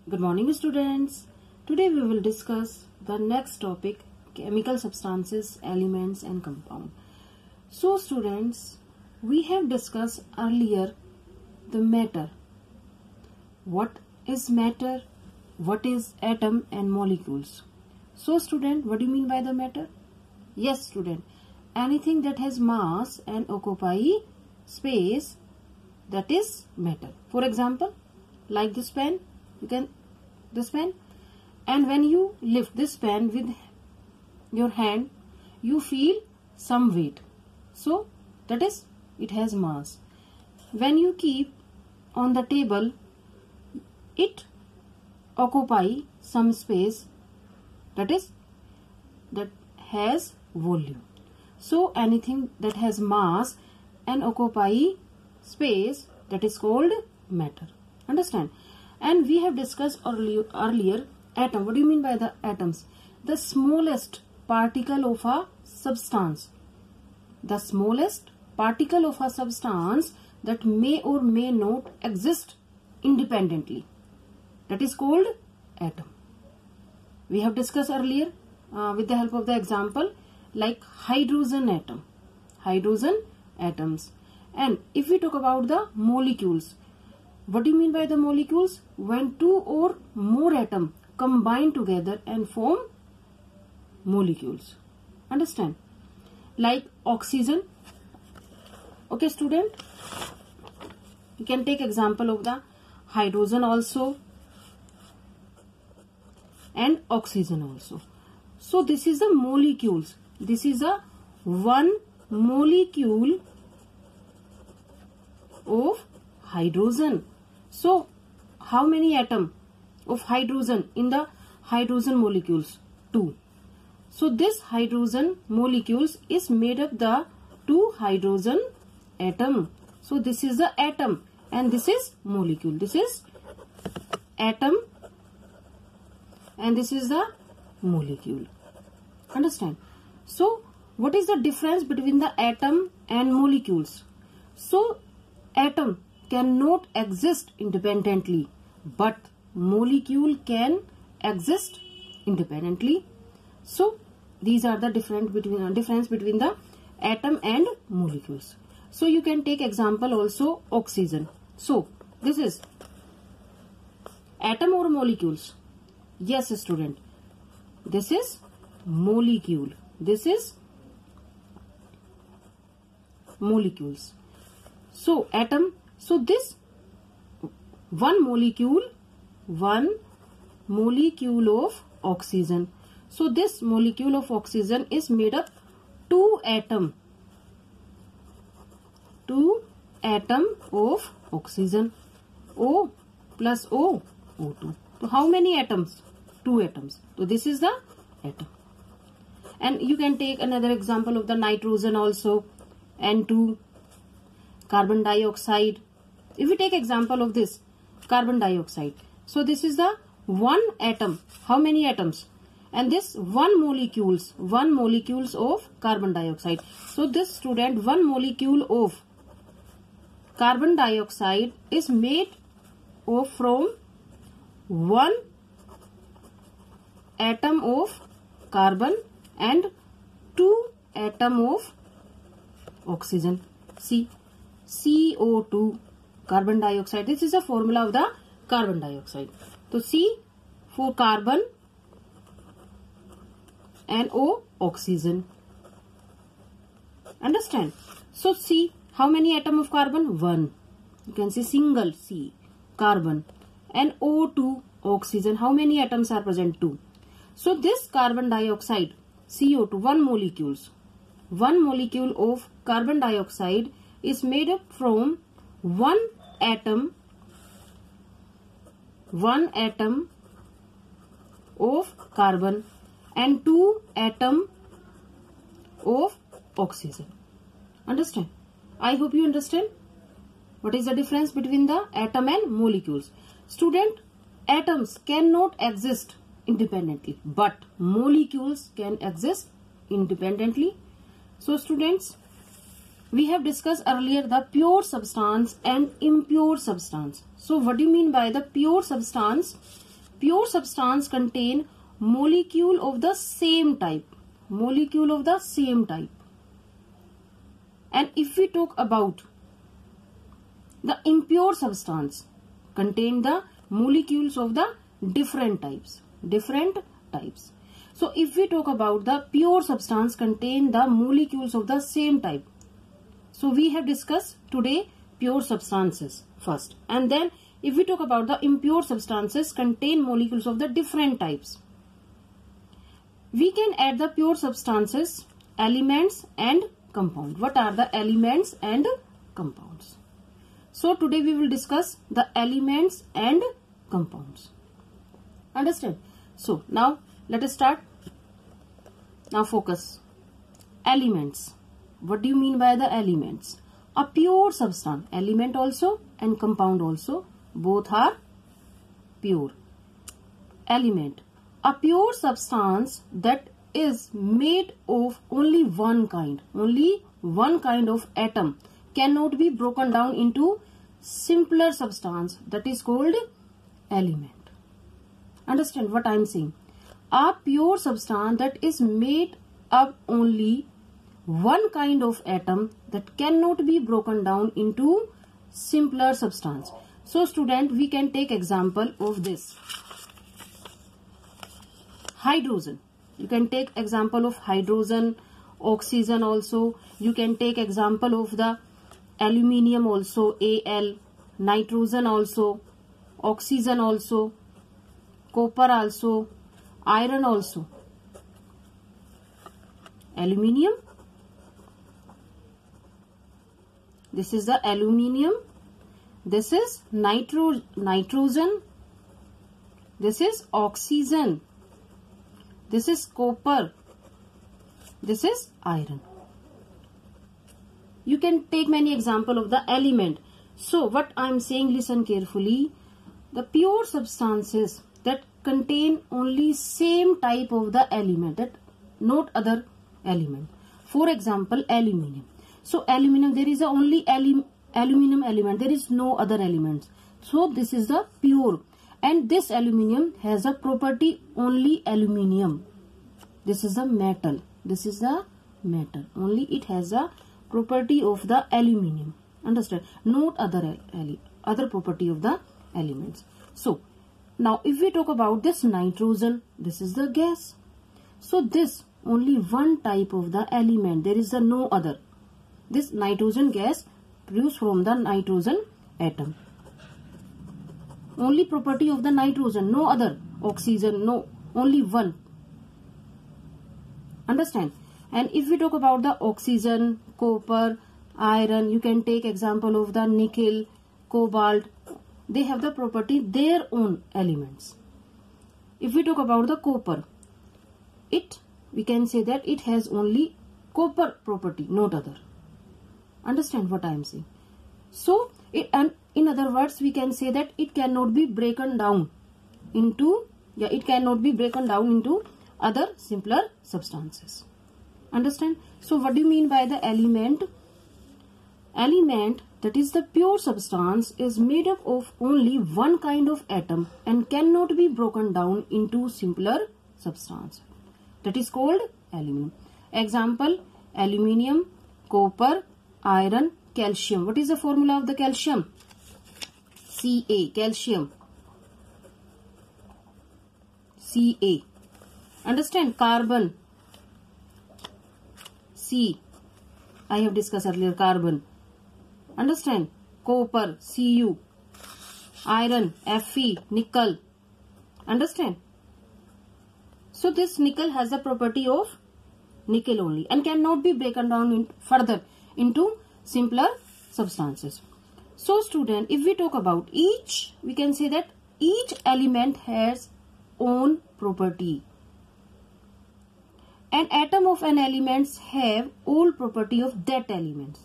Good morning, students. Today we will discuss the next topic, chemical substances, elements and compound. So students, we have discussed earlier the matter. What is matter? What is atom and molecules? So student, what do you mean by the matter? Yes student, anything that has mass and occupy space, that is matter. For example, like this pen, this pen, and when you lift this pen with your hand, you feel some weight. So that is, it has mass. When you keep on the table, it occupy some space, that is, that has volume. So anything that has mass and occupy space, that is called matter. Understand? And we have discussed earlier atom. What do you mean by the atoms? The smallest particle of a substance. The smallest particle of a substance that may or may not exist independently. That is called atom. We have discussed earlier with the help of the example like hydrogen atom. Hydrogen atoms. And if we talk about the molecules, what do you mean by the molecules? When two or more atoms combine together and form molecules. Understand? Like oxygen. Okay student, you can take example of the hydrogen also and oxygen also. So this is the molecules. This is a one molecule of hydrogen. So how many atoms of hydrogen in the hydrogen molecules? 2. So this hydrogen molecules is made up the 2 hydrogen atom. So this is the atom and this is molecule. This is atom and this is the molecule. Understand? So what is the difference between the atom and molecules? So atom cannot exist independently, but molecule can exist independently. So these are the difference between the atom and molecules. So you can take example also oxygen. So this is atom or molecules? Yes student, this is molecule. This is molecules. So atom, so this one molecule of oxygen. So this molecule of oxygen is made up 2 atom of oxygen, O plus O, O2. So how many atoms? 2 atoms. So this is the atom. And you can take another example of the nitrogen also, N2, carbon dioxide. If we take example of this carbon dioxide, so this is the one atom. How many atoms? And this one molecules of carbon dioxide. So this student, one molecule of carbon dioxide is made of from one atom of carbon and 2 atom of oxygen. See, CO2, carbon dioxide. This is a formula of the carbon dioxide. So C for carbon and O oxygen. Understand? So C, how many atom of carbon? 1. You can say single C, carbon, and O2 oxygen. How many atoms are present? 2. So this carbon dioxide, CO2, one molecule of carbon dioxide is made up from one atom of carbon and 2 atom of oxygen. Understand? I hope you understand. What is the difference between the atom and molecules? Student, atoms cannot exist independently, but molecules can exist independently. So students, we have discussed earlier the pure substance and impure substance. So what do you mean by the pure substance? pure substance contain molecule of the same type. Molecule of the same type. And if we talk about the impure substance, contain the molecules of the different types. Different types. So if we talk about the pure substance, contain the molecules of the same type. So we have discussed today pure substances first, and then if we talk about the impure substances, contain molecules of the different types. We can add the pure substances, elements and compound. What are the elements and compounds? So today we will discuss the elements and compounds. Understand? So now let us start. Now focus. Elements. What do you mean by the elements? A pure substance, element also and compound also, both are pure. Element. A pure substance that is made of only one kind of atom, cannot be broken down into simpler substance, that is called element. Understand what I am saying? A pure substance that is made up only one kind of atom that cannot be broken down into simpler substance. So student, we can take example of this. Hydrogen. You can take example of hydrogen, oxygen also. You can take example of the aluminium also, Al, nitrogen also, oxygen also, copper also, iron also. Aluminium. This is the aluminium. This is nitrogen. This is oxygen. This is copper. This is iron. You can take many examples of the element. So what I am saying, listen carefully. The pure substances that contain only same type of the element, that not other element. For example, aluminium. So aluminium, there is only aluminium element. There is no other elements. So this is the pure. And this aluminium has a property only aluminium. This is the metal. This is the metal. Only it has a property of the aluminium. Understand? Not other property of the elements. So now if we talk about this nitrogen, this is the gas. So this only one type of the element. There is no other. This nitrogen gas produced from the nitrogen atom. Only property of the nitrogen, no other. Oxygen, no, only one. Understand? And if we talk about the oxygen, copper, iron, you can take example of the nickel, cobalt. They have the property their own elements. If we talk about the copper, we can say that it has only copper property, not other. Understand what I am saying? So, in other words, we can say that it cannot be broken down into, other simpler substances. Understand? So, what do you mean by the element? Element, that is the pure substance, is made up of only one kind of atom and cannot be broken down into simpler substance. That is called aluminium. Example, aluminium, copper, iron, calcium. What is the formula of the calcium? Ca, calcium. Ca. Understand? Carbon. C. I have discussed earlier carbon. Understand? Copper, Cu. Iron, Fe, nickel. Understand? So this nickel has the property of nickel only and cannot be broken down further into simpler substances. So student, if we talk about each, we can say that each element has own property. An atom of an element have all property of that element.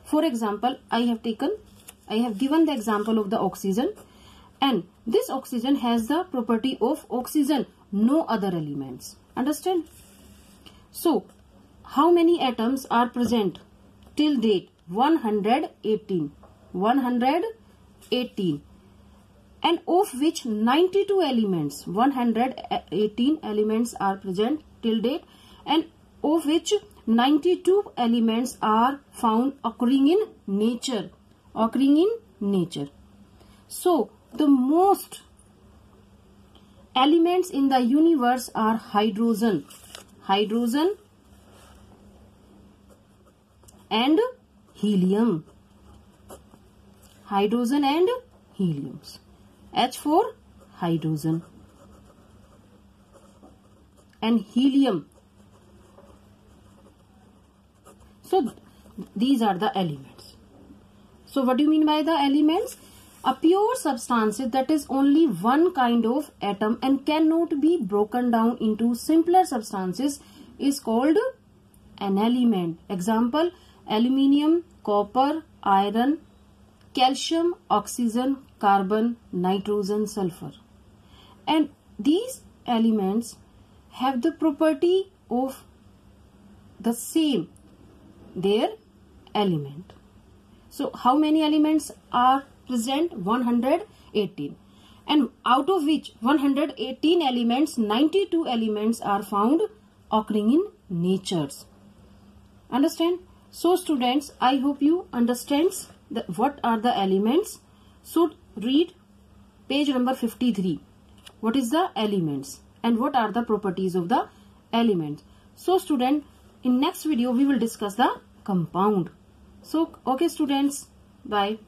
For example, I have given the example of the oxygen, and this oxygen has the property of oxygen, no other elements. Understand? So, how many atoms are present till date? 118. 118. and of which 92 elements, 118 elements are present till date, and of which 92 elements are found occurring in nature. So the most elements in the universe are hydrogen and helium. H for hydrogen and helium. So these are the elements. So what do you mean by the elements? A pure substance that is only one kind of atom and cannot be broken down into simpler substances is called an element. Example: aluminium, copper, iron, calcium, oxygen, carbon, nitrogen, sulfur. And these elements have the property of the same, their element. So how many elements are present? 118. And out of which 118 elements, 92 elements are found occurring in natures. Understand? So students, I hope you understand what are the elements. So read page number 53. What is the elements and what are the properties of the elements? So student, in next video we will discuss the compound. So okay students, bye.